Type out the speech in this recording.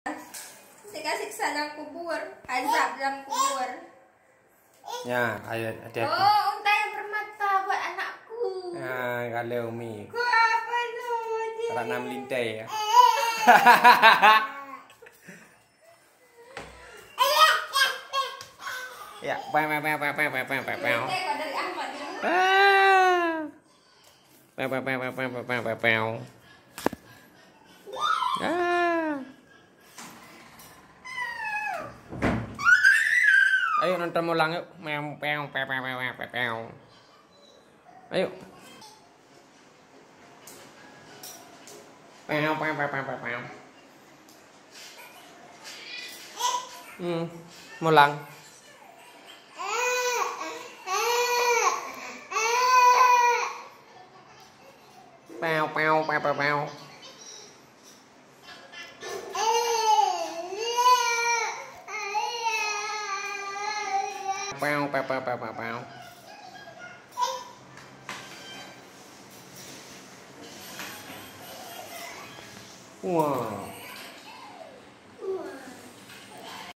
Siksa dalam kubur, azab dalam kubur. Ya, ayo hati-hati. Oh, unta yang bermata buat anakku. Ya, kalau Umi. Ku apa tu? Karena melintai ya. Ya, Melintai kau dari Ahmad ni. Ayo nonton ulang yuk. Ayo. Mulang. Wow.